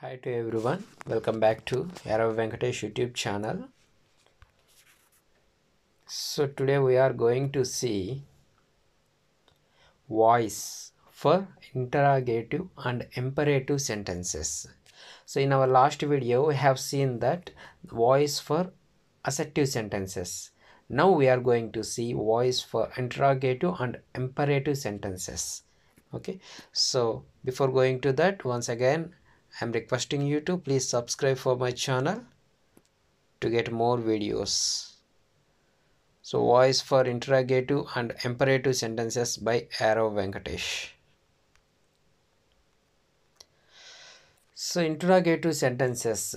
Hi to everyone, welcome back to Yarav Venkatesh YouTube channel. So today we are going to see voice for interrogative and imperative sentences. So in our last video we have seen that voice for assertive sentences. Now we are going to see voice for interrogative and imperative sentences. Okay, so before going to that, once again I'm requesting you to please subscribe for my channel to get more videos. So voice for interrogative and imperative sentences by Yarav Venkatesh. So interrogative sentences,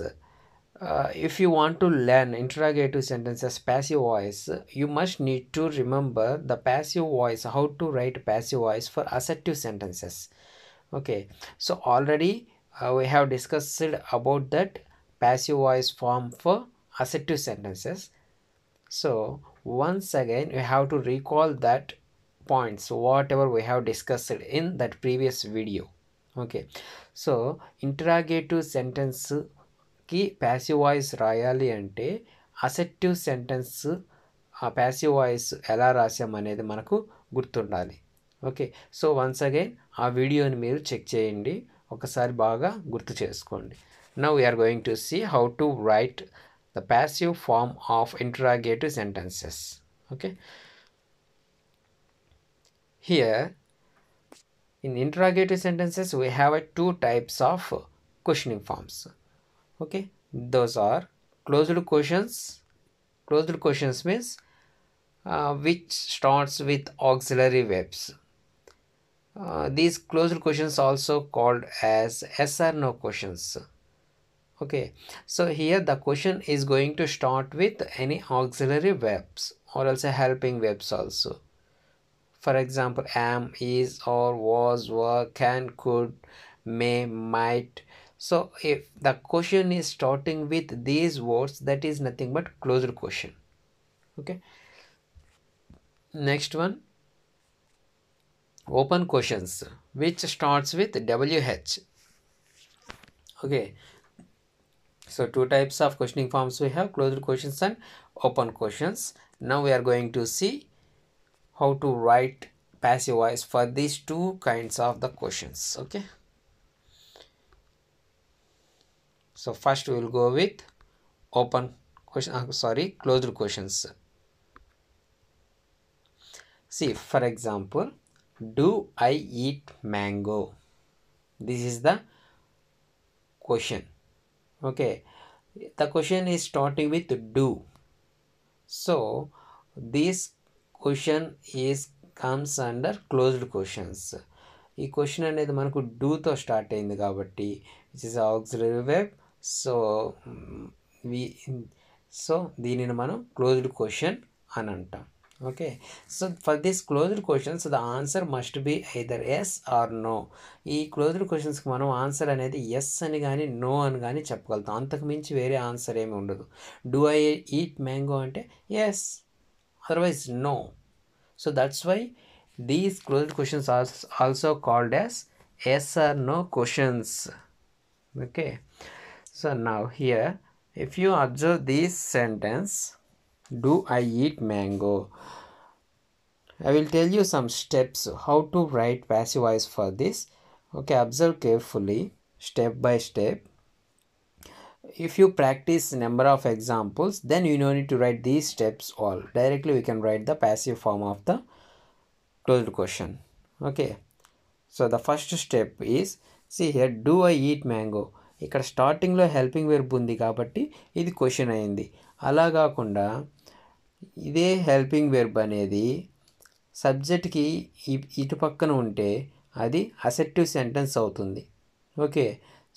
if you want to learn interrogative sentences passive voice, you must need to remember the passive voice, how to write passive voice for assertive sentences. Okay, so already we have discussed about that passive voice form for assertive sentences. So once again you have to recall that points whatever we have discussed in that previous video. Okay, so interrogative sentence ki passive voice రాయాలి అంటే అసెప్టివ్ sentence ఆ passive voice ఎలా రాసాం అనేది మనకు గుర్తుండాలి. Okay, so once again ఆ వీడియోని మీరు చెక్ చేయండి, ఒకసారి బాగా గుర్తు చేసుకోండి. Now we're going to see how to write the passive form of interrogative sentences. Okay, here in interrogative sentences we have two types of questioning forms. Okay, those are closed questions. Closed questions means which starts with auxiliary verbs. These closed questions also called as yes or no questions. Okay, so here the question is going to start with any auxiliary verbs or also helping verbs also. For example, am, is, or, was, were, can, could, may, might. So if the question is starting with these words, that is nothing but closed question. Okay, next one, open questions which starts with WH. Okay, so two types of questioning forms we have, closed questions and open questions. Now we are going to see how to write passive voice for these two kinds of the questions. Okay, so first we will go with open question, closed questions. See, for example, do I eat mango? This is the question. Okay, the question is starting with do, so this question is comes under closed questions. ఈ question అనేది మనకు డూతో start అయింది కాబట్టి it is auxiliary verb. So దీనిని మనం closed question అని అంటాం. Okay, so for this closed questions the answer must be either yes or no. ఈ క్లోజ్డ్ క్వశ్చన్స్కి మనం ఆన్సర్ అనేది ఎస్ అని కానీ నో అని కానీ చెప్పగలుగుతాం, అంతకు మించి వేరే ఆన్సర్ ఏమి ఉండదు. డూ ఐ ఈట్ మ్యాంగో అంటే yes, otherwise no. So that's why these closed questions are also called as yes or no questions. Okay, so now here if you observe this sentence, do I eat mango, I will tell you some steps how to write passive voice for this. Okay, observe carefully step by step. If you practice number of examples, then you don't need to write these steps all. Directly we can write the passive form of the closed question. Okay, so the first step is, see here, do I eat mango. ఇక్కడ స్టార్టింగ్లో helping verb ఉంది కాబట్టి ఇది question అయింది. అలా కాకుండా ఇదే helping verb అనేది సబ్జెక్ట్కి ఇటు పక్కన ఉంటే అది అసెప్టివ్ సెంటెన్స్ అవుతుంది. Okay,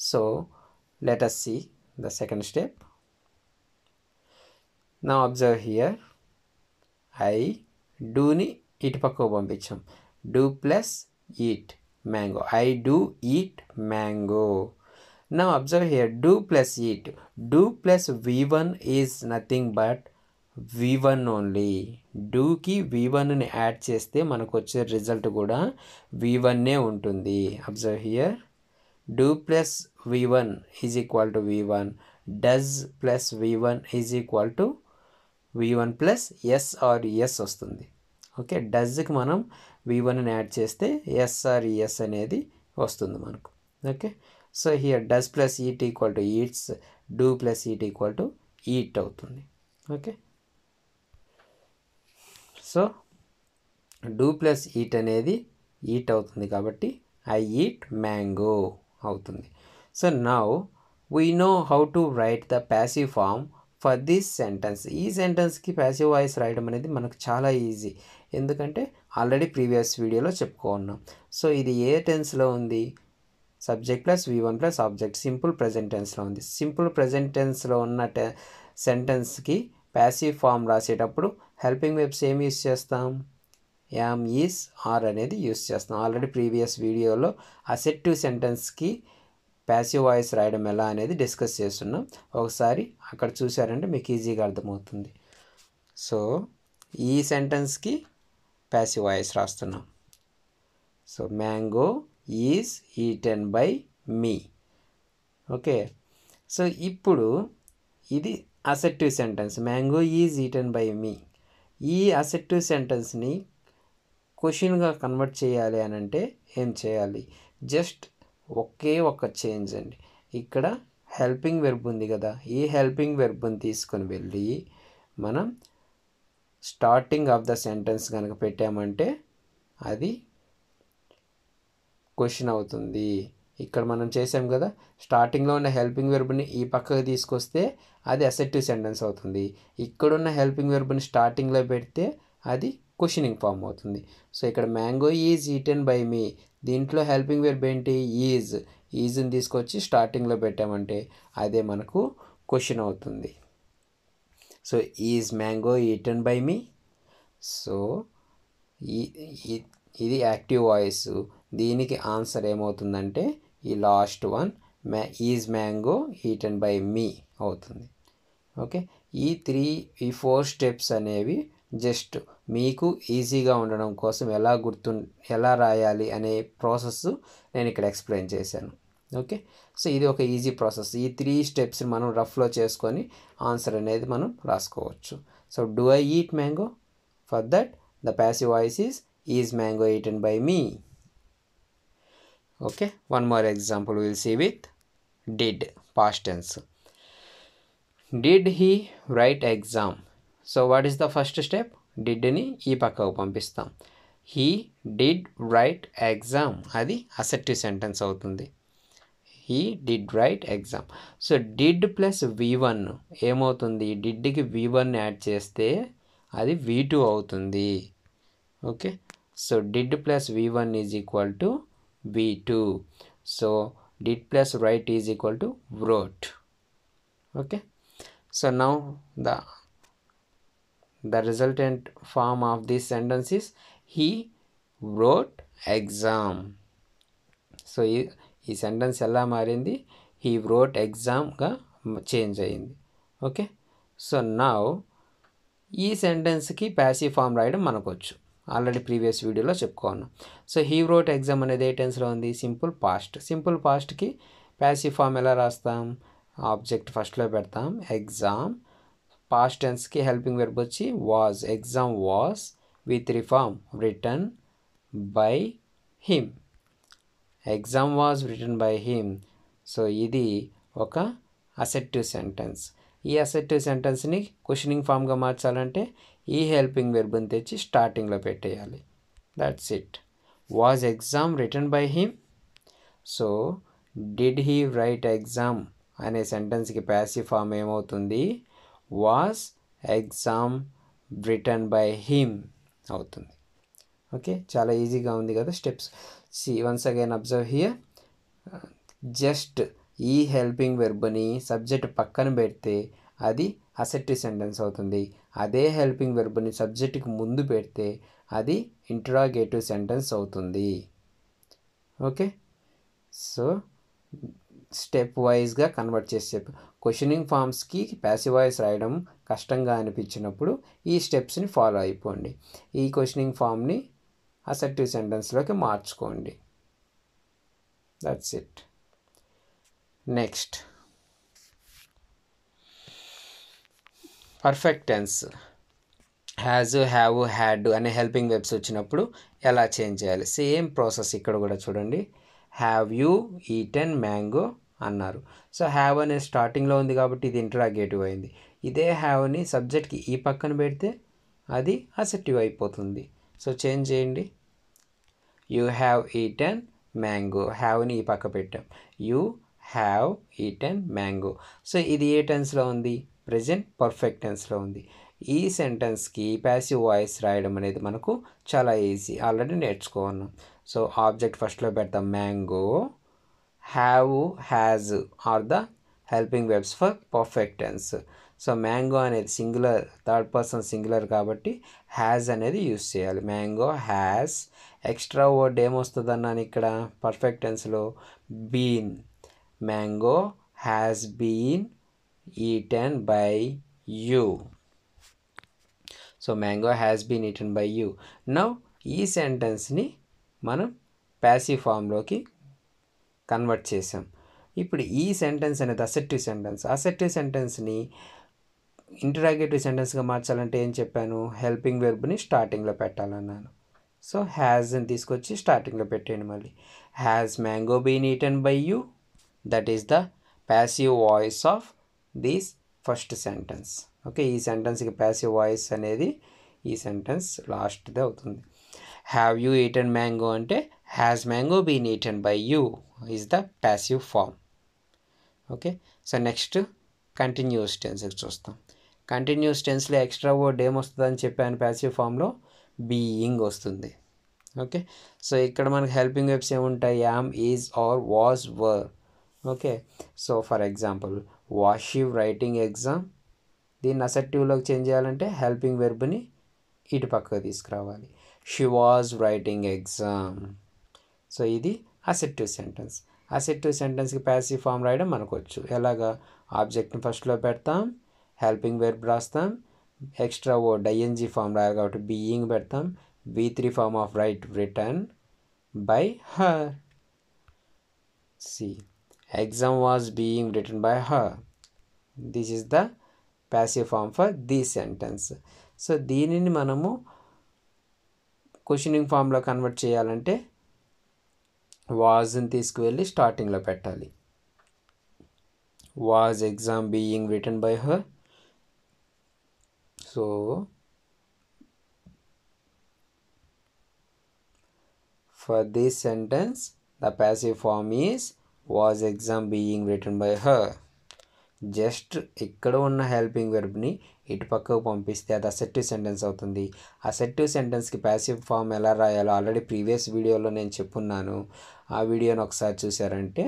so let us see the second step. Now observe here, I doని ఇటు పక్కకు పంపించాం, do plus eat mango, I do eat mango. Now observe here, do plus eat, do plus V1 is nothing but V1 only. డూకి V1ని add చేస్తే మనకు వచ్చే result కూడా V1ఏ ఉంటుంది. Observe here, do plus v1 is equal to v1, does plus v1 is equal to v1 plus s or s వస్తుంది. Okay, డస్కి మనం v1ని యాడ్ చేస్తే s or s అనేది వస్తుంది మనకు. Okay, so here does plus eat equal to eats, do plus eat equal to eat అవుతుంది. Okay, so do plus eat అనేది ఈట్ అవుతుంది కాబట్టి ఐ ఈట్ మ్యాంగో అవుతుంది. So now we know how to write the passive form for this sentence. ఈ సెంటెన్స్కి passive voice రాయడం అనేది మనకు చాలా ఈజీ, ఎందుకంటే ఆల్రెడీ ప్రీవియస్ వీడియోలో చెప్పుకున్నాం. సో ఇది ఏ టెన్స్లో ఉంది? Subject plus v1 plus object, simple present టెన్స్లో ఉంది. సింపుల్ ప్రజెంట్ టెన్స్లో ఉన్న సెంటెన్స్కి ప్యాసివ్ ఫామ్ రాసేటప్పుడు హెల్పింగ్ వెబ్స్ ఏమి యూస్ చేస్తాం? యామ్, ఈస్, ఆర్ అనేది యూస్ చేస్తాం. ఆల్రెడీ ప్రీవియస్ వీడియోలో అసెర్టివ్ సెంటెన్స్కి ప్యాసివ్ వాయిస్ రాయడం ఎలా అనేది డిస్కస్ చేస్తున్నాం. ఒకసారి అక్కడ చూసారంటే మీకు ఈజీగా అర్థమవుతుంది. సో ఈ సెంటెన్స్కి ప్యాసివ్ వాయిస్ రాస్తున్నాం. So mango is eaten by me. Okay, so ఇప్పుడు ఇది assertive sentence, mango is eaten by me. ఈ అసెర్టివ్ సెంటెన్స్ని క్వశ్చన్గా కన్వర్ట్ చేయాలి అని అంటే ఏం చేయాలి? జస్ట్ ఒకే ఒక్క చేంజ్ అండి. ఇక్కడ హెల్పింగ్ వెర్బ్ ఉంది కదా, ఈ హెల్పింగ్ వెర్బ్ని తీసుకొని వెళ్ళి మనం స్టార్టింగ్ ఆఫ్ ద సెంటెన్స్ కనుక పెట్టామంటే అది క్వశ్చన్ అవుతుంది. ఇక్కడ మనం చేసాం కదా, స్టార్టింగ్లో ఉన్న హెల్పింగ్ వెర్బ్ని ఈ పక్కకు తీసుకొస్తే అది అసెర్టివ్ సెంటెన్స్ అవుతుంది. ఇక్కడున్న హెల్పింగ్ వెర్బ్ని స్టార్టింగ్లో పెడితే అది క్వశ్చనింగ్ ఫామ్ అవుతుంది. సో ఇక్కడ మ్యాంగో ఈజ్ ఈటెన్ బై మీ, దీంట్లో హెల్పింగ్ వెర్బ్ ఏంటి? ఈజ్ని తీసుకొచ్చి స్టార్టింగ్లో పెట్టామంటే అదే మనకు క్వశ్చన్ అవుతుంది. So is mango eaten by me. So ఇది యాక్టివ్ వాయిస్. దీనికి ఆన్సర్ ఏమవుతుందంటే ఈ last one is mango eaten by me అవుతుంది. ఓకే, ఈ 4 స్టెప్స్ అనేవి జస్ట్ మీకు ఈజీగా ఉండడం కోసం ఎలా రాయాలి అనే ప్రాసెస్ నేను ఇక్కడ ఎక్స్ప్లెయిన్ చేశాను. ఓకే, సో ఇది ఒక ఈజీ ప్రాసెస్. ఈ 3 స్టెప్స్ని మనం రఫ్లో చేసుకొని ఆన్సర్ అనేది మనం రాసుకోవచ్చు. So do I eat mango? For that the passive voice is mango eaten by me. Okay, one more example will see with did, past tense. Did he write exam? So what is the first step? డిడ్ని ఈ పక్కకు పంపిస్తాం. He did write exam, అది assertive sentence అవుతుంది. He did write exam. So did plus v1 ఏమవుతుంది? డిడ్కి v1 add చేస్తే అది v2 అవుతుంది. Okay, so did plus v1 is equal to v2. So did plus right is equal to wrote. Okay, so now the resultant form of this sentence is he wrote exam. So ఈ sentence ఎలా మారింది? he wrote examగా change అయ్యింది. Okay, so now ఈ సెంటెన్స్కి passive form రాయడం మనకు వచ్చు, already previous వీడియోలో చెప్పుకున్నాం. సో he wrote exam అనేది ఏ టెన్స్లో ఉంది? Simple past. సింపుల్ పాస్ట్కి ప్యాసివ్ ఫామ్ ఎలా రాస్తాం? ఆబ్జెక్ట్ ఫస్ట్లో పెడతాం, ఎగ్జామ్. పాస్ట్ టెన్స్కి హెల్పింగ్ వెర్బ్ వచ్చి was, exam was with reform written by him. Exam was written by him. So ఇది ఒక అసెర్టివ్ సెంటెన్స్. ఈ అసెర్టివ్ సెంటెన్స్ని క్వశ్చనింగ్ ఫామ్గా మార్చాలంటే ఈ హెల్పింగ్ వెర్బ్ని తెచ్చి స్టార్టింగ్లో పెట్టేయాలి. That's it. Was exam return by him. So did he write exam అనే సెంటెన్స్కి ప్యాసివ్ ఫామ్ ఏమవుతుంది? Was exam return by him అవుతుంది. ఓకే, చాలా ఈజీగా ఉంది కదా steps. C once again observe here. Just ఈ హెల్పింగ్ వెర్బ్ని సబ్జెక్ట్ పక్కన పెడితే అది అసెర్టివ్ సెంటెన్స్ అవుతుంది. అదే హెల్పింగ్ వెర్బ్ని సబ్జెక్ట్కి ముందు పెడితే అది ఇంటరాగేటివ్ సెంటెన్స్ అవుతుంది. ఓకే, సో స్టెప్ వైజ్గా కన్వర్ట్ చేసి చెప్పు. క్వశ్చనింగ్ ఫామ్స్కి ప్యాసివ్ వాయిస్ రాయడం కష్టంగా అనిపించినప్పుడు ఈ స్టెప్స్ని ఫాలో అయిపోండి. ఈ క్వశ్చనింగ్ ఫామ్ని అసెర్టివ్ సెంటెన్స్లోకి మార్చుకోండి. That's it. Next perfect tense has, have, had అనే హెల్పింగ్ వెర్బ్స్ వచ్చినప్పుడు ఎలా చేంజ్ చేయాలి? సేమ్ ప్రాసెస్ ఇక్కడ కూడా చూడండి. హ్యావ్ యూ ఈటెన్ మ్యాంగో అన్నారు. సో హ్యావ్ అనేది స్టార్టింగ్లో ఉంది కాబట్టి ఇది ఇంటరాగేటివ్ అయింది. ఇదే హ్యావ్ని సబ్జెక్ట్కి ఈ పక్కన పెడితే అది అసెప్టివ్ అయిపోతుంది. సో చేంజ్ చేయండి. యూ హ్యావ్ ఈటెన్ మ్యాంగో, హ్యావ్ని ఈ పక్క పెట్టాం. You have eaten mango. So ఇది ఏ టెన్స్లో ఉంది? ప్రెజెంట్ పర్ఫెక్ట్ టెన్స్లో ఉంది. ఈ సెంటెన్స్కి ప్యాసివ్ వాయిస్ రాయడం అనేది మనకు చాలా ఈజీ, ఆల్రెడీ నేర్చుకున్నాం. సో ఆబ్జెక్ట్ ఫస్ట్లో పెడతాం mango, have, has are the helping verbs for perfect tense. So mango అనేది సింగులర్, థర్డ్ పర్సన్ సింగులర్ కాబట్టి హ్యాజ్ అనేది యూస్ చేయాలి. Mango has. ఎక్స్ట్రా వర్డ్ ఏమొస్తుంది అన్నాను ఇక్కడ పర్ఫెక్ట్ టెన్స్లో? Been. Mango has been eaten by you. So mango has been eaten by you. Now ఈ సెంటెన్స్ని మనం ప్యాసివ్ ఫామ్లోకి కన్వర్ట్ చేసాం. ఇప్పుడు ఈ సెంటెన్స్ అనేది అసెప్టివ్ సెంటెన్స్. అసెప్టివ్ సెంటెన్స్ని ఇంటరాగేటివ్ సెంటెన్స్గా మార్చాలంటే ఏం చెప్పాను? హెల్పింగ్ వెర్బ్ని స్టార్టింగ్లో పెట్టాలన్నాను. సో హ్యాజ్ని తీసుకొచ్చి స్టార్టింగ్లో పెట్టేయండి. మళ్ళీ has mango been eaten by you, that is the passive voice of this first sentence. Okay, ఈ సెంటెన్స్కి ప్యాసివ్ వాయిస్ అనేది ఈ సెంటెన్స్ లాస్ట్ది అవుతుంది. హ్యావ్ యూ ఈటెన్ మ్యాంగో అంటే has mango been eaten by you is the passive form. Okay, so next continuous టెన్స్కి చూస్తాం. Continuous టెన్స్లో ఎక్స్ట్రా వర్డ్ ఏమొస్తుందని చెప్పాను? ప్యాసివ్ ఫామ్లో బీయింగ్ వస్తుంది. ఓకే, సో ఇక్కడ మనకి హెల్పింగ్ వెర్బ్స్ ఏముంటాయి? Am, is, are, was, were. Okay, so for example was she writing exam. దీన్ని అసెప్టివ్లోకి చేంజ్ చేయాలంటే హెల్పింగ్ వెర్బ్ని ఇటు పక్కకు తీసుకురావాలి. She was writing exam. So ఇది అసెప్టివ్ సెంటెన్స్. అసెప్టివ్ సెంటెన్స్కి ప్యాసివ్ ఫామ్ రాయడం మనకు వచ్చు. ఎలాగా? ఆబ్జెక్ట్ని ఫస్ట్లో పెడతాం, హెల్పింగ్ వెర్బ్ రాస్తాం, ఎక్స్ట్రా వర్డ్ ఐఎన్జీ ఫామ్ రాయాలి కాబట్టి బీయింగ్ పెడతాం, V3 form of write written by her. The exam was being written by her. This is the passive form for this sentence. So దీనిని మనము క్వశ్చనింగ్ ఫామ్లో convert చేయాలంటే వాజ్ని తీసుకువెళ్ళి స్టార్టింగ్లో పెట్టాలి. Was exam being written by her. So for this sentence the passive form is was exam being written by her. Just ఇక్కడ ఉన్న helping వెర్బ్ని ఇటు పక్కకు పంపిస్తే అది అసెప్టివ్ సెంటెన్స్ అవుతుంది. అసెప్టివ్ సెంటెన్స్కి ప్యాసివ్ ఫామ్ ఎలా రాయాలో ఆల్రెడీ ప్రీవియస్ వీడియోలో నేను చెప్పున్నాను. ఆ వీడియోని ఒకసారి చూసారంటే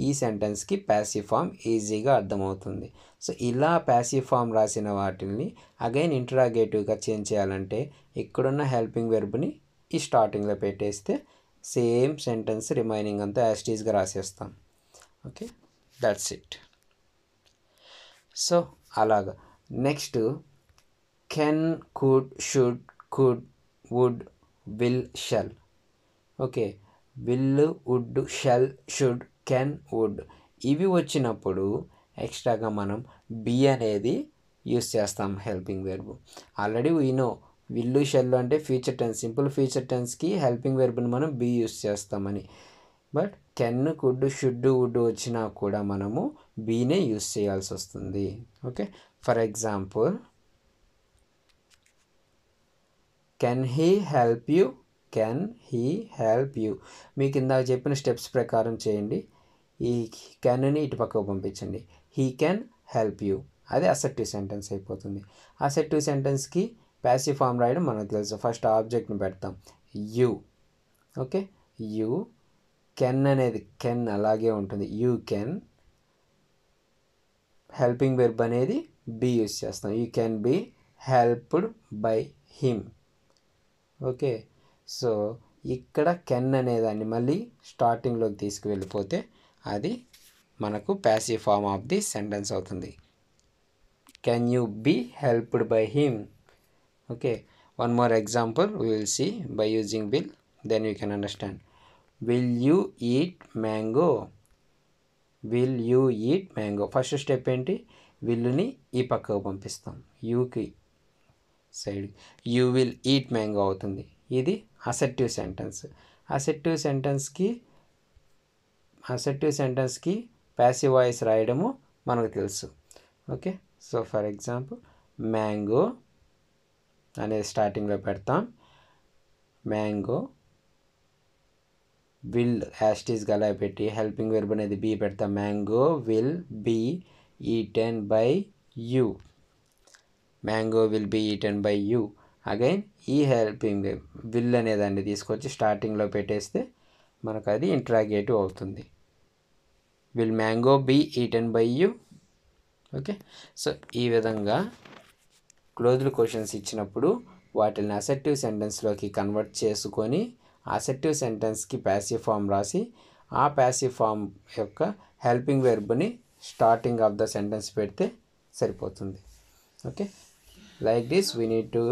ఈ సెంటెన్స్కి ప్యాసివ్ ఫామ్ ఈజీగా అర్థమవుతుంది. సో ఇలా ప్యాసివ్ ఫామ్ రాసిన వాటిని అగైన్ ఇంటరాగేటివ్గా చేంజ్ చేయాలంటే ఇక్కడున్న హెల్పింగ్ వెర్బ్ని ఈ స్టార్టింగ్లో పెట్టేస్తే సేమ్ సెంటెన్స్ రిమైనింగ్ అంతా యాస్టీస్గా రాసేస్తాం. Okay, that's it. సో అలాగా next can, could, should, could, would, will, shall. Okay, will, would, shall, should, can, would ఇవి వచ్చినప్పుడు ఎక్స్ట్రాగా మనం బి అనేది యూస్ చేస్తాం helping verb. Already we know will, shall అంటే ఫ్యూచర్ టెన్స్, సింపుల్ ఫ్యూచర్ టెన్స్కి helping వెర్బ్ని మనం బీ యూస్ చేస్తామని. But can, could, should, would వచ్చినా కూడా మనము బీనే యూస్ చేయాల్సి వస్తుంది. Okay, for example can he help you, can he help you. మీకు ఇందాక చెప్పిన స్టెప్స్ ప్రకారం చేయండి. ఈ కెన్ని ఇటు పక్కకు పంపించండి. హీ కెన్ హెల్ప్ యూ, అది అసెప్టివ్ సెంటెన్స్ అయిపోతుంది. అసెప్టివ్ సెంటెన్స్కి ప్యాసివ్ ఫామ్ రాయడం మనకు తెలుసు. ఫస్ట్ ఆబ్జెక్ట్ని పెడతాం యూ. Okay, you. కెన్ అనేది కెన్ అలాగే ఉంటుంది, యూ కెన్. హెల్పింగ్ వెర్బ్ అనేది బీ యూస్ చేస్తాం. You can be helped by him. Okay, so ఇక్కడ కెన్ అనేదాన్ని మళ్ళీ స్టార్టింగ్లోకి తీసుకువెళ్ళిపోతే అది మనకు passive form of the sentence అవుతుంది. Can you be helped by him. Okay, one more example we will see by using will, then you can understand. Will you eat mango? Will you eat mango. First step ఏంటి, విల్లుని ఈ పక్కకు పంపిస్తాం, యూకి side, you will eat mango అవుతుంది. ఇది assertive sentence. Assertive సెంటెన్స్కి passive voice రాయడము మనకు తెలుసు. Okay, so for example mango అనేది స్టార్టింగ్లో పెడతాం, మ్యాంగో విల్ యాస్టీస్గా అలా పెట్టి హెల్పింగ్ వెర్బ్ అనేది బీ పెడతాం, mango will be eaten by you, mango will be eaten by you. Again ఈ హెల్పింగ్ వెర్బ్ విల్ అనేదాన్ని తీసుకొచ్చి స్టార్టింగ్లో పెట్టేస్తే మనకు అది ఇంట్రాగేటివ్ అవుతుంది, will mango be eaten by you. Okay, so ఈ విధంగా క్లోజ్డ్ క్వశ్చన్స్ ఇచ్చినప్పుడు వాటిని అసెర్టివ్ సెంటెన్స్లోకి కన్వర్ట్ చేసుకొని అసెర్టివ్ సెంటెన్స్కి ప్యాసివ్ ఫామ్ రాసి ఆ ప్యాసివ్ ఫామ్ యొక్క హెల్పింగ్ వెర్బ్ని స్టార్టింగ్ ఆఫ్ ద సెంటెన్స్ పెడితే సరిపోతుంది. Okay, like this we need to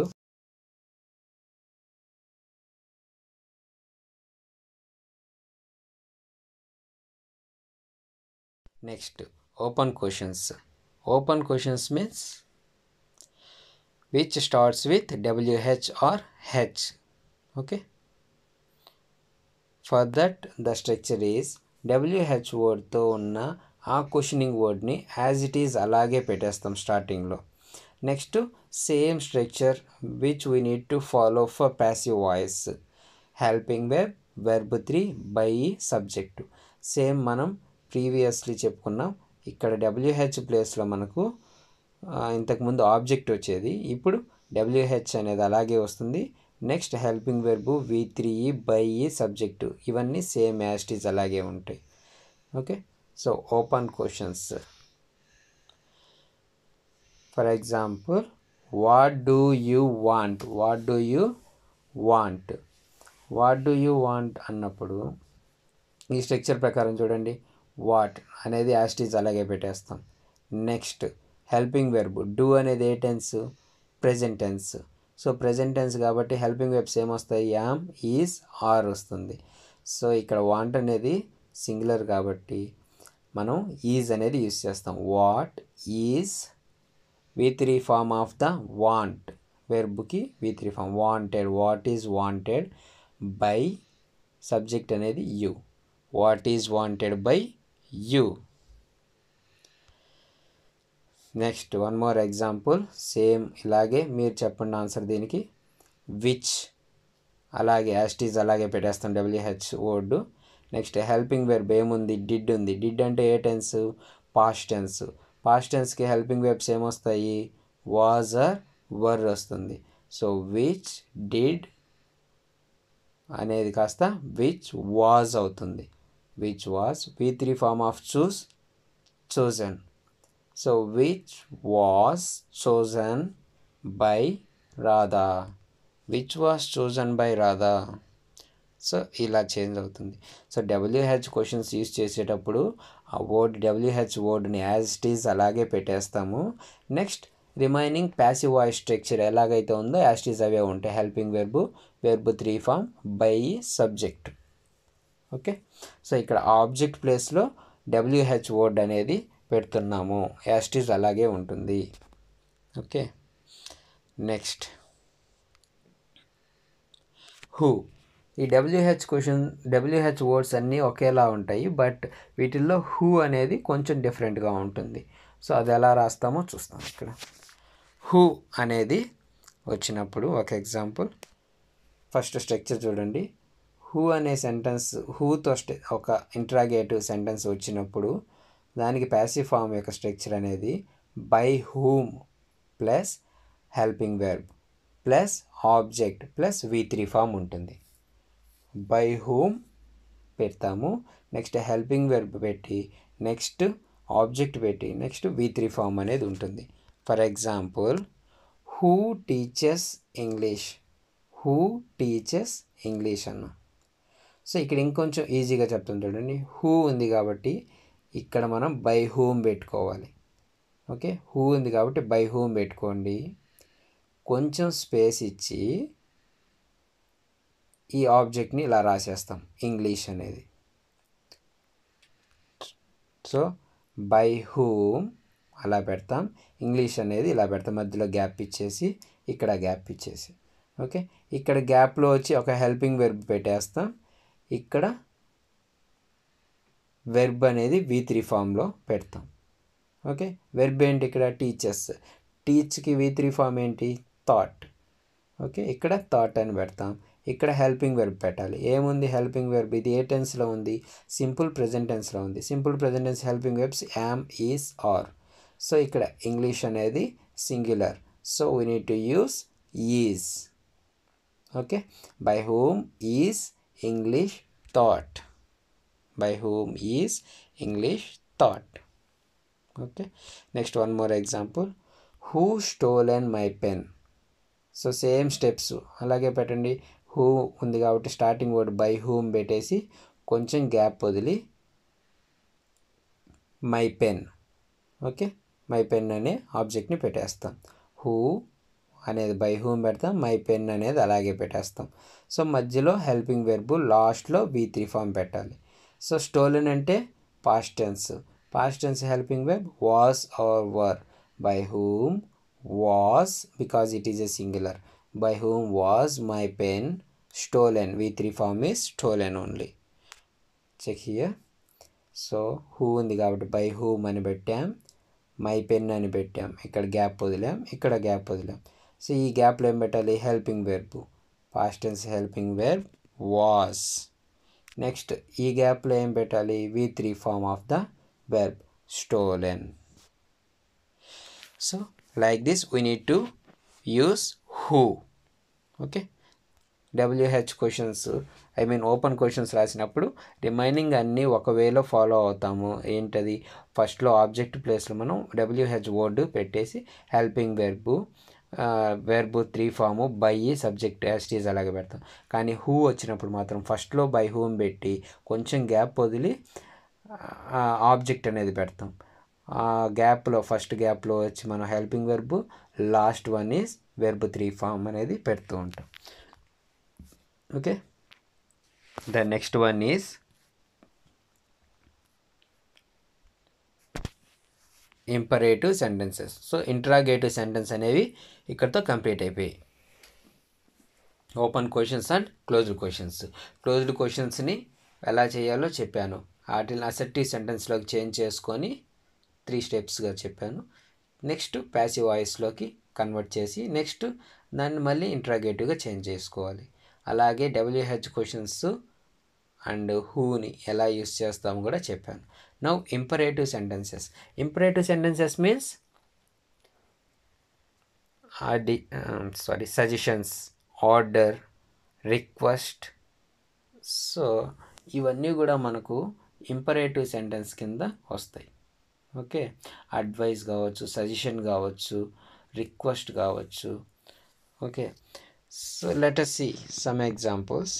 next open questions. Open questions means which starts with WH or H. Okay, for that the structure is WH word తో ఉన్న ఆ questioning వర్డ్ని as it is అలాగే పెట్టేస్తాం స్టార్టింగ్లో. Next same structure which we need to follow for passive voice, helping verb, verb 3 by subject. Same మనం previously చెప్పుకున్నాం. ఇక్కడ WH ప్లేస్లో మనకు ఇంతకుముందు ఆబ్జెక్ట్ వచ్చేది, ఇప్పుడు WH అనేది అలాగే వస్తుంది. Next helping verb V3 by subject, ఇవన్నీ సేమ్ యాస్టీస్ అలాగే ఉంటాయి. Okay, so open questions. For example what do you want, what do you want, what do you want అన్నప్పుడు ఈ స్ట్రక్చర్ ప్రకారం చూడండి, వాట్ అనేది యాస్టీస్ అలాగే పెట్టేస్తాం. నెక్స్ట్ హెల్పింగ్ వెర్బ్ డూ అనేది ఏ tense, present tense. So present tense కాబట్టి హెల్పింగ్ వెర్బ్స్ ఏమొస్తాయి, యామ్, ఈజ్, ఆర్ వస్తుంది. సో ఇక్కడ వాంట్ అనేది సింగులర్ కాబట్టి మనం ఈజ్ అనేది యూజ్ చేస్తాం. What is V3 form of the want, వెర్బ్కి V3 form. Wanted, what is wanted by subject అనేది you, what is wanted by you. Next one more example, same ఇలాగే మీరు చెప్పండి ఆన్సర్ దీనికి. విచ్ అలాగే యాస్టీజ్ అలాగే పెట్టేస్తాం WH word. Next helping verb ఏముంది, డిడ్ ఉంది. డిడ్ అంటే ఏ టెన్స్, పాస్ట్ టెన్స్. పాస్ట్ టెన్స్కి హెల్పింగ్ వెర్బ్స్ ఏమొస్తాయి, వాజ్ ఆర్ వర్ వస్తుంది. సో విచ్ డిడ్ అనేది కాస్త విచ్ వాజ్ అవుతుంది, which was. V3 form of choose, chosen. So which was chosen by Radha, which was chosen by Radha. So ఇలా change అవుతుంది. So WH questions use చేసేటప్పుడు ఆ word WH వర్డ్ని as it is అలాగే పెట్టేస్తాము. Next remaining passive voice structure ఎలాగైతే ఉందో as it is అవే ఉంటాయి. Helping verb, verb 3 form by subject. Okay, so ఇక్కడ ఆబ్జెక్ట్ ప్లేస్లో WH వర్డ్ అనేది పెడుతున్నాము, యాజ్ ఇట్ ఈజ్ అలాగే ఉంటుంది. Okay, next who. ఈ WH వర్డ్స్ అన్నీ ఒకేలా ఉంటాయి, బట్ వీటిల్లో హూ అనేది కొంచెం డిఫరెంట్గా ఉంటుంది. సో అది ఎలా రాస్తామో చూస్తాం. ఇక్కడ హూ అనేది వచ్చినప్పుడు ఒక ఎగ్జాంపుల్, ఫస్ట్ స్ట్రక్చర్ చూడండి. హూ అనే సెంటెన్స్, హూతో ఒక ఇంట్రాగేటివ్ సెంటెన్స్ వచ్చినప్పుడు దానికి ప్యాసివ్ ఫామ్ యొక్క స్ట్రక్చర్ అనేది by whom plus helping verb plus object plus V3 form ఉంటుంది. బై హూమ్ పెడతాము, నెక్స్ట్ హెల్పింగ్ వెర్బ్ పెట్టి, నెక్స్ట్ ఆబ్జెక్ట్ పెట్టి, నెక్స్ట్ V3 ఫామ్ అనేది ఉంటుంది. For example who teachers English, who teachers English అన్న. So ఇక్కడ ఇంకొంచెం ఈజీగా చెప్తాను చూడండి. హూ ఉంది కాబట్టి ఇక్కడ మనం బై హూమ్ పెట్టుకోవాలి. ఓకే, హూ ఉంది కాబట్టి బై హూమ్ పెట్టుకోండి. కొంచెం స్పేస్ ఇచ్చి ఈ ఆబ్జెక్ట్ని ఇలా రాసేస్తాం, ఇంగ్లీష్ అనేది. సో బై హూమ్ అలా పెడతాం, ఇంగ్లీష్ అనేది ఇలా పెడతాం, మధ్యలో గ్యాప్ ఇచ్చేసి ఇక్కడ గ్యాప్ ఇచ్చేసి. ఓకే, ఇక్కడ గ్యాప్లో వచ్చి ఒక హెల్పింగ్ వెర్బ్ పెట్టేస్తాం, ఇక్కడ వెర్బ్ అనేది V3 ఫామ్లో పెడతాం. ఓకే, వెర్బ్ ఏంటి ఇక్కడ టీచర్స్, టీచ్కి V3 ఫామ్ ఏంటి థాట్. ఓకే, ఇక్కడ థాట్ అని పెడతాం, ఇక్కడ హెల్పింగ్ వెర్బ్ పెట్టాలి. ఏముంది హెల్పింగ్ వెర్బ్, ఇది ఏ టెన్స్లో ఉంది, సింపుల్ ప్రెజెంట్ టెన్స్లో ఉంది. Simple present tense helping verbs am, is, are. So ఇక్కడ ఇంగ్లీష్ అనేది singular, so we need to use is. Okay, by whom is English taught, by whom is English thought. Okay, next one more example, who stolen my pen. So same steps అలాగే పెట్టండి. Who ఉంది కాబట్టి starting word by whom పెట్టేసి కొంచెం gap వదిలి my pen. Okay, my pen అనే ఆబ్జెక్ట్ని పెట్టేస్తాం. Who అనేది బై హూమ్ పెడతాం, మై పెన్ అనేది అలాగే పెట్టేస్తాం. సో మధ్యలో హెల్పింగ్ వెర్బ్, లాస్ట్లో V3 ఫామ్ పెట్టాలి. సో స్టోలెన్ అంటే past tense, past tense helping verb was or were. By whom was because it is a singular, by whom was my pen stolen, V3 form is stolen only. Check here. So who ఉంది కాబట్టి by whom అని పెట్టాం, my pen అని పెట్టాం, ఇక్కడ gap వదిలాం, ఇక్కడ gap వదిలాం. So ఈ గ్యాప్లో ఏం పెట్టాలి helping verb, past tense helping verb was. Next ఈ గ్యాప్లో ఏం పెట్టాలి V3 form of the verb stolen. So like this we need to use who. Okay, WH questions open questions రాసినప్పుడు రిమైనింగ్ అన్నీ ఒక వేలో ఫాలో అవుతాము. ఏంటది, ఫస్ట్లో ఆబ్జెక్ట్ ప్లేస్లో మనం WH వర్డ్ పెట్టేసి helping verb 3 form by subject as it is అలాగే పెడతాం. కానీ హూ వచ్చినప్పుడు మాత్రం ఫస్ట్లో బై హూమ్ పెట్టి కొంచెం గ్యాప్ వదిలి ఆబ్జెక్ట్ అనేది పెడతాం. ఆ గ్యాప్లో ఫస్ట్ గ్యాప్లో వచ్చి మనం helping verb, last one is verb 3 form అనేది పెడుతూ ఉంటాం. Okay, the next one is imperative sentences. So interrogative sentence అనేవి ఇక్కడతో కంప్లీట్ అయిపోయాయి. Open questions and closed questions. Closed క్వశ్చన్స్ని ఎలా చేయాలో చెప్పాను, వాటిని అసర్టివ్ సెంటెన్స్లోకి చేంజ్ చేసుకొని 3 స్టెప్స్గా చెప్పాను. నెక్స్ట్ ప్యాసివ్ వాయిస్లోకి కన్వర్ట్ చేసి నెక్స్ట్ దాన్ని మళ్ళీ ఇంట్రాగేటివ్గా చేంజ్ చేసుకోవాలి. అలాగే WH క్వశ్చన్స్ అండ్ హూని ఎలా యూస్ చేస్తాము కూడా చెప్పాను. Now imperative sentences. Imperative sentences means suggestions, order, request. So ఇవన్నీ కూడా మనకు ఇంపరేటివ్ సెంటెన్స్ కింద వస్తాయి. ఓకే, అడ్వైస్ కావచ్చు, సజెషన్ కావచ్చు, రిక్వెస్ట్ కావచ్చు. Okay, so let us see some examples.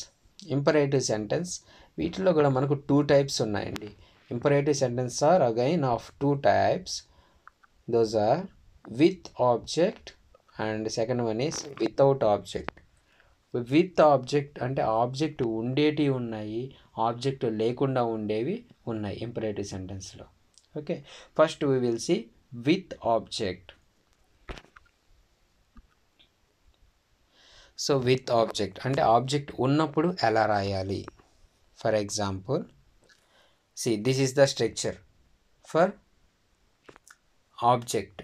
Imperative sentence, వీటిలో కూడా మనకు 2 టైప్స్ ఉన్నాయండి. Imperative sentence are again of 2 types. Those are with object and second one is without object. With object అంటే object ఉండేటివి ఉన్నాయి, object లేకుండా ఉండేవి ఉన్నాయి ఇంపరేటివ్ సెంటెన్స్లో. Okay, first we will see with object. So with object అంటే object ఉన్నప్పుడు ఎలా రాయాలి. For example, see this is the structure for object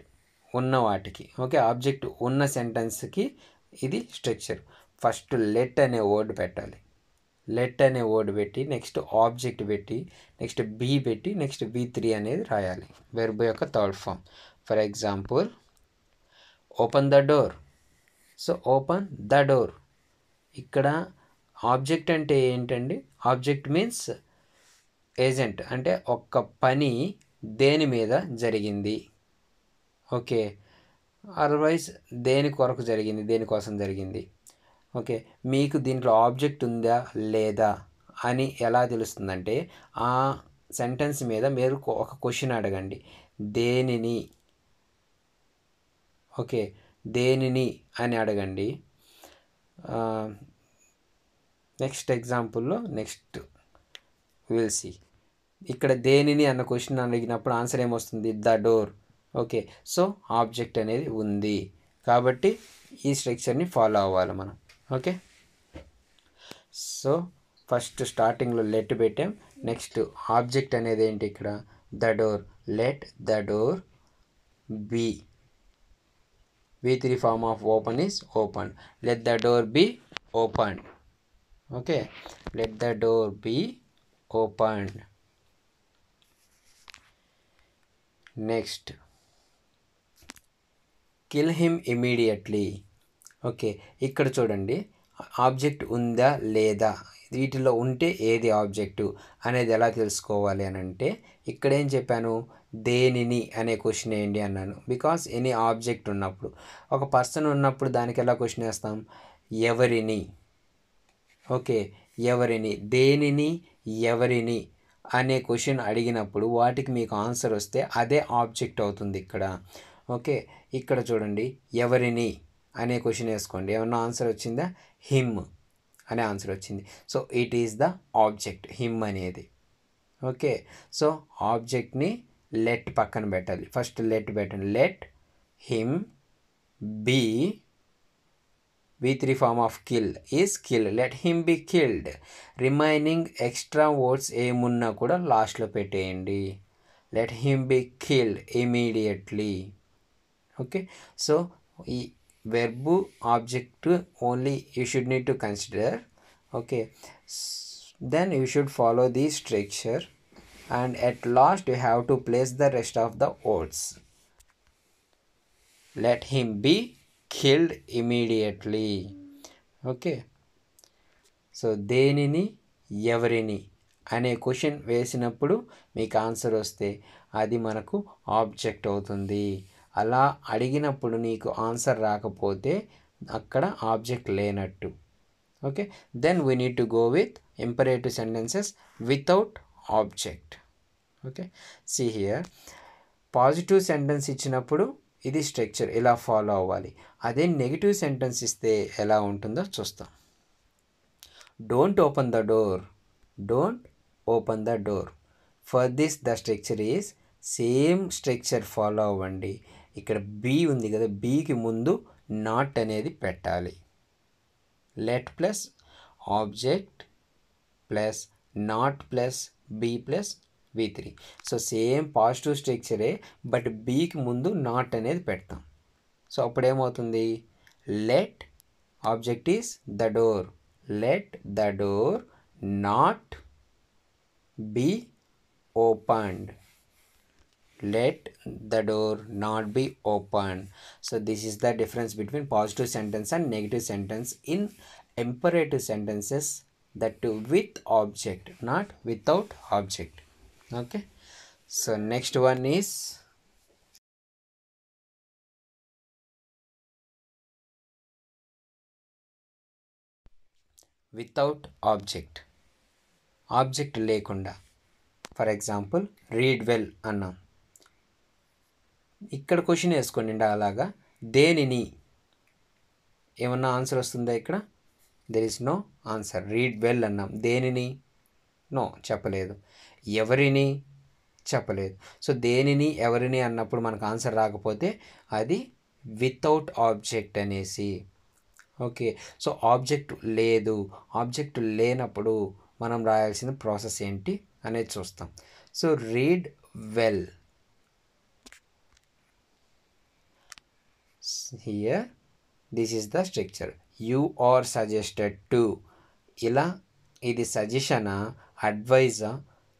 ఉన్న వాటికి. ఓకే, ఆబ్జెక్ట్ ఉన్న సెంటెన్స్కి ఇది స్ట్రక్చర్. ఫస్ట్ లెట్ అనే వర్డ్ పెట్టాలి, లెట్ అనే వర్డ్ పెట్టి నెక్స్ట్ ఆబ్జెక్ట్ పెట్టి నెక్స్ట్ బీ పెట్టి నెక్స్ట్ V3 అనేది రాయాలి, వెర్బ్ యొక్క third form. For example, open the door. So open the door, ఇక్కడ ఆబ్జెక్ట్ అంటే ఏంటండి, ఆబ్జెక్ట్ మీన్స్ ఏజెంట్, అంటే ఒక్క పని దేని మీద జరిగింది. ఓకే, అదర్వైజ్ దేని కొరకు జరిగింది, దేనికోసం జరిగింది. ఓకే, మీకు దీంట్లో ఆబ్జెక్ట్ ఉందా లేదా అని ఎలా తెలుస్తుందంటే ఆ సెంటెన్స్ మీద మీరు ఒక క్వశ్చన్ అడగండి, దేనిని. ఓకే, దేనిని అని అడగండి. నెక్స్ట్ ఎగ్జాంపుల్లో నెక్స్ట్ విల్ సీ ఇక్కడ దేనిని అన్న క్వశ్చన్ అడిగినప్పుడు ఆన్సర్ ఏమొస్తుంది? The door. Okay, so object అనేది ఉంది కాబట్టి ఈ స్ట్రక్చర్ని ఫాలో అవ్వాలి మనం. ఓకే, సో ఫస్ట్ స్టార్టింగ్లో లెట్ పెట్టాం. నెక్స్ట్ ఆబ్జెక్ట్ అనేది ఏంటి ఇక్కడ? The door. Let the door be. V3 form of open is open. Let the door be opened. Okay, let the door be opened. Next, kill him immediately. Okay, ఇక్కడ చూడండి object ఉందా లేదా, వీటిలో ఉంటే ఏది ఆబ్జెక్టు అనేది ఎలా తెలుసుకోవాలి అని అంటే, ఇక్కడ ఏం చెప్పాను? దేనిని అనే క్వశ్చన్ వేయండి అన్నాను. బికాస్ ఎనీ ఆబ్జెక్ట్ ఉన్నప్పుడు, ఒక పర్సన్ ఉన్నప్పుడు దానికి ఎలా క్వశ్చన్ వేస్తాం? ఎవరిని. ఓకే, ఎవరిని, దేనిని, ఎవరిని అనే క్వశ్చన్ అడిగినప్పుడు వాటికి మీకు ఆన్సర్ వస్తే అదే ఆబ్జెక్ట్ అవుతుంది ఇక్కడ. ఓకే, ఇక్కడ చూడండి ఎవరిని అనే క్వశ్చన్ వేసుకోండి, ఏమన్నా ఆన్సర్ వచ్చిందా? హిమ్ అనే ఆన్సర్ వచ్చింది. So it is the object, him అనేది. ఓకే, సో ఆబ్జెక్ట్ని లెట్ పక్కన పెట్టాలి. ఫస్ట్ లెట్ పెట్టండి. Let him be. V3 form of kill is kill. Let him be killed. Remaining extra words ఏమున్నా కూడా లాస్ట్లో పెట్టేయండి. Let him be killed immediately. Okay, so ఈ verb object only you should need to consider. Okay, then you should follow the structure and at last you have to place the rest of the words. Let him be killed immediately. Okay, so దేనిని, ఎవరిని అనే question వేసినప్పుడు మీకు answer వస్తే అది మనకు object అవుతుంది. అలా అడిగినప్పుడు నీకు ఆన్సర్ రాకపోతే అక్కడ ఆబ్జెక్ట్ లేనట్టు. Okay, then we need to go with imperative sentences without object. Okay, see here, positive sentence ఇచ్చినప్పుడు ఇది స్ట్రక్చర్ ఇలా ఫాలో అవ్వాలి. అదే నెగిటివ్ సెంటెన్స్ ఇస్తే ఎలా ఉంటుందో చూస్తాం. Don't open the door. Don't open the door. For this the structure is, same structure follow అవ్వండి. ఇక్కడ బీ ఉంది కదా, బీకి ముందు నాట్ అనేది పెట్టాలి. Let plus object plus not plus be plus V3. So same positive స్ట్రక్చరే, బట్ బీకి ముందు నాట్ అనేది పెడతాం. సో అప్పుడు ఏమవుతుంది? Let object is the door. Let the door not be opened. Let the door not be opened. So this is the difference between positive sentence and negative sentence in imperative sentences, that too with object, not without object. Okay, so next one is without object. Object లేకుండా. For example read well అన్నాం. ఇక్కడ question వేసుకోండి అలాగా, దేనిని, ఏమన్నా answer వస్తుందా ఇక్కడ? There is no answer. Read well అన్నాం, దేనిని? నో, చెప్పలేదు. ఎవరిని? చెప్పలేదు. సో దేనిని, ఎవరిని అన్నప్పుడు మనకు ఆన్సర్ రాకపోతే అది వితౌట్ ఆబ్జెక్ట్ అనేసి. ఓకే, సో ఆబ్జెక్ట్ లేదు. ఆబ్జెక్ట్ లేనప్పుడు మనం రాయాల్సిన ప్రాసెస్ ఏంటి అనేది చూస్తాం. So read well. Here this is the structure. You are suggested to. ఇలా ఇది సజెషనా, అడ్వైజా,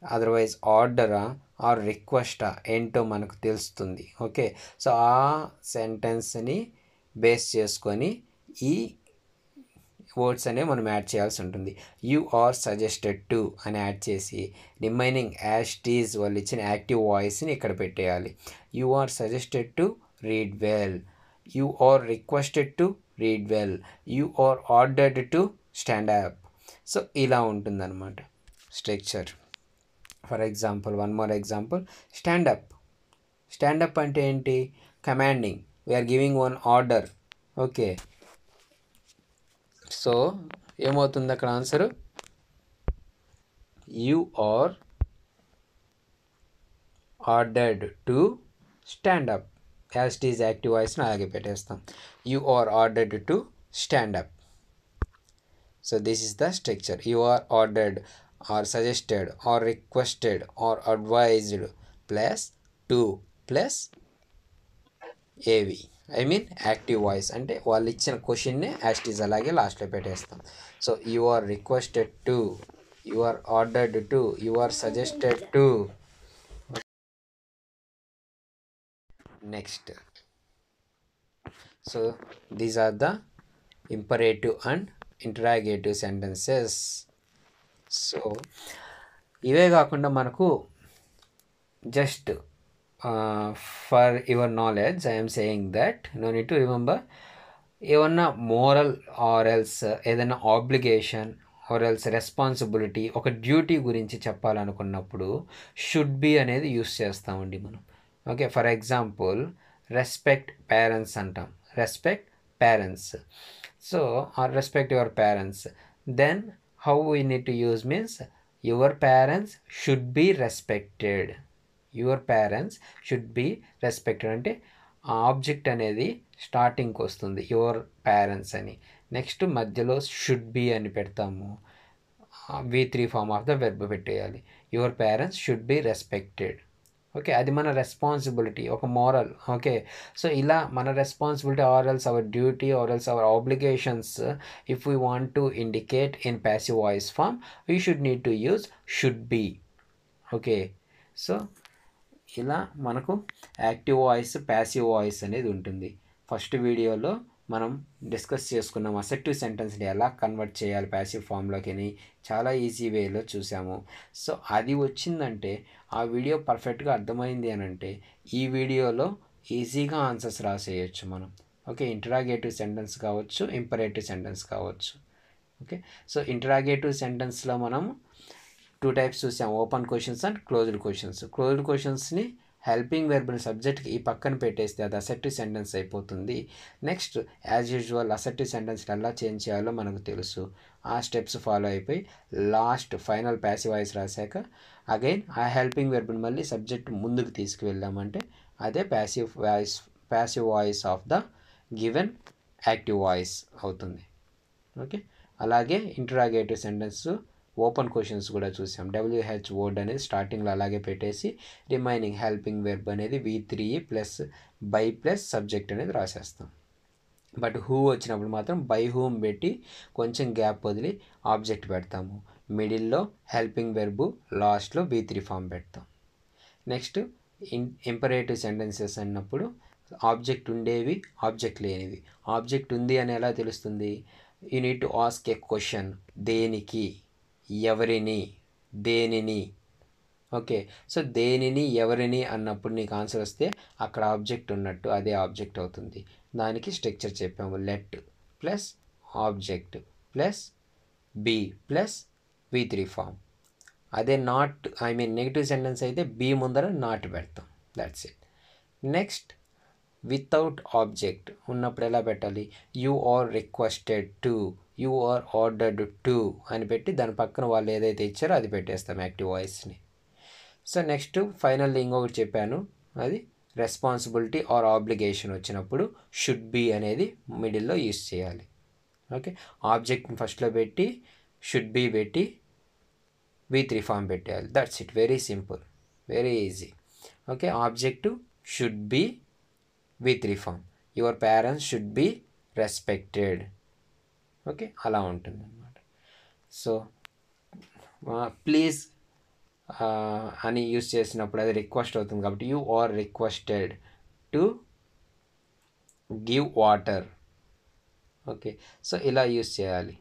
అదర్వైజ్ ఆర్డరా ఆర్ రిక్వెస్టా ఏంటో మనకు తెలుస్తుంది. ఓకే, సో ఆ సెంటెన్స్ని బేస్ చేసుకొని ఈ వర్డ్స్ అనేవి మనం యాడ్ చేయాల్సి ఉంటుంది. యూ ఆర్ సజెస్టెడ్ టు అని యాడ్ చేసి రిమైనింగ్ యాజ్ టీజ్ వాళ్ళు ఇచ్చిన యాక్టివ్ వాయిస్ని ఇక్కడ పెట్టేయాలి. You are suggested to read well. You are requested to read well. You are ordered to stand up. So ఇలా ఉంటుందన్నమాట structure. For example, one more example, stand up. Stand up అంటే ఏంటి? Commanding. We are giving one order. Okay, so ఏమవుతుంది అక్కడ answer? You are ordered to stand up. As it is active వాయిస్ని అలాగే పెట్టేస్తాం. You are ordered to stand up. So this is the structure. You are ordered or suggested or requested or advised plus to plus ఏవి, I mean active voice. అంటే వాళ్ళు ఇచ్చిన క్వశ్చన్నే as it is అలాగే లాస్ట్లో పెట్టేస్తాం. So you are requested to, you are ordered to, you are suggested to. Next, so these are the imperative and interrogative sentences. So ఇవే కాకుండా మనకు just for your knowledge I'm saying that no need to remember, ఏమన్నా moral or else ఏదైనా obligation or else responsibility, ఒక duty గురించి చెప్పాలనుకున్నప్పుడు should be అనేది use చేస్తామండి మనం. Okay, for example respect parents అంటాం, respect parents. So are respect your parents, then how we need to use means your parents should be respected. Your parents should be respected అంటే ఆ object అనేది స్టార్టింగ్కి వస్తుంది your parents అని, next మధ్యలో should be అని పెడతాము, V3 form of the verb పెట్టేయాలి. యువర్ parents should be respected. Okay, అది మన రెస్పాన్సిబిలిటీ, ఒక మోరల్. ఓకే, సో ఇలా మన responsibility or else our duty or else our obligations if we want to indicate in passive voice form we should need to use should be. Okay, so ఇలా మనకు active voice, passive voice అనేది ఉంటుంది. First వీడియోలో మనం discuss చేసుకున్నాం అసెర్టివ్ సెంటెన్స్ని ఎలా convert చేయాలి passive ఫామ్లోకి, చాలా ఈజీ వేలో చూసాము. సో అది వచ్చిందంటే, ఆ వీడియో పర్ఫెక్ట్గా అర్థమైంది అని అంటే ఈ వీడియోలో ఈజీగా ఆన్సర్స్ రాసేయచ్చు మనం. ఓకే, ఇంటరాగేటివ్ సెంటెన్స్ కావచ్చు, ఇంపరేటివ్ సెంటెన్స్ కావచ్చు. ఓకే, సో ఇంటరాగేటివ్ సెంటెన్స్లో మనం 2 టైప్స్ చూసాం, open questions and closed questions. Closed క్వశ్చన్స్ని హెల్పింగ్ వెర్బ్ని సబ్జెక్ట్కి ఈ పక్కన పెట్టేస్తే అది అసెర్టివ్ సెంటెన్స్ అయిపోతుంది. Next as usual assertive sentence ఎలా చేంజ్ చేయాలో మనకు తెలుసు. ఆ స్టెప్స్ ఫాలో అయిపోయి లాస్ట్ ఫైనల్ ప్యాసివ్ వాయిస్ రాశాక అగైన్ ఆ హెల్పింగ్ వెర్బ్ని మళ్ళీ సబ్జెక్ట్ ముందుకు తీసుకువెళ్దామంటే అదే passive voice of the given active voice అవుతుంది. ఓకే, అలాగే ఇంటరాగేటివ్ సెంటెన్స్ ఓపెన్ క్వశ్చన్స్ కూడా చూసాం. WH వర్డ్ అనేది స్టార్టింగ్లో అలాగే పెట్టేసి రిమైనింగ్ హెల్పింగ్ వెర్బ్ అనేది V3 plus by plus subject అనేది రాసేస్తాం. బట్ హూ వచ్చినప్పుడు మాత్రం బై హూమ్ పెట్టి కొంచెం గ్యాప్ వదిలి ఆబ్జెక్ట్ పెడతాము. మిడిల్లో హెల్పింగ్ వెర్బు, లాస్ట్లో V3 ఫామ్ పెడతాం. నెక్స్ట్ ఇంపరేటివ్ సెంటెన్సెస్ అన్నప్పుడు ఆబ్జెక్ట్ ఉండేవి, ఆబ్జెక్ట్ లేనివి. ఆబ్జెక్ట్ ఉంది అని ఎలా తెలుస్తుంది? You need to ask a question, దేనికి, ఎవరిని, దేనిని. ఓకే, సో దేనిని, ఎవరిని అన్నప్పుడు నీకు ఆన్సర్ వస్తే అక్కడ ఆబ్జెక్ట్ ఉన్నట్టు అదే ఆబ్జెక్ట్ అవుతుంది. దానికి స్ట్రక్చర్ చెప్పాము, let plus object plus be plus V3 form. అదే not, I mean negative sentence అయితే బి ముందర నాట్ పెడతాం, that's it. Next without object ఉన్నప్పుడు ఎలా పెట్టాలి? You are requested to, you are ordered to అని పెట్టి దాని పక్కన వాళ్ళు ఏదైతే ఇచ్చారో అది పెట్టేస్తాం యాక్టివ్ వాయిస్ని. సో నెక్స్ట్ ఫైనల్ ఇంకొకటి చెప్పాను, అది రెస్పాన్సిబిలిటీ ఆర్ ఆబ్లిగేషన్ వచ్చినప్పుడు షుడ్ బి అనేది మిడిల్లో యూస్ చేయాలి. ఓకే, ఆబ్జెక్ట్ని ఫస్ట్లో పెట్టి షుడ్ బి పెట్టి V3 ఫామ్ పెట్టేయాలి, that's it. Very simple, very easy. Okay, object should be V3 form, your parents should be respected. Okay, అలా ఉంటుంది అన్నమాట. సో ప్లీజ్ అని యూస్ చేసినప్పుడు అది రిక్వెస్ట్ అవుతుంది కాబట్టి you are requested to give water. Okay, so ఇలా యూస్ చేయాలి.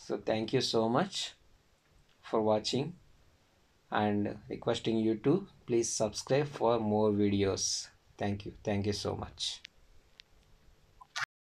So thank you so much for watching and requesting you to please subscribe for more videos. Thank you so much.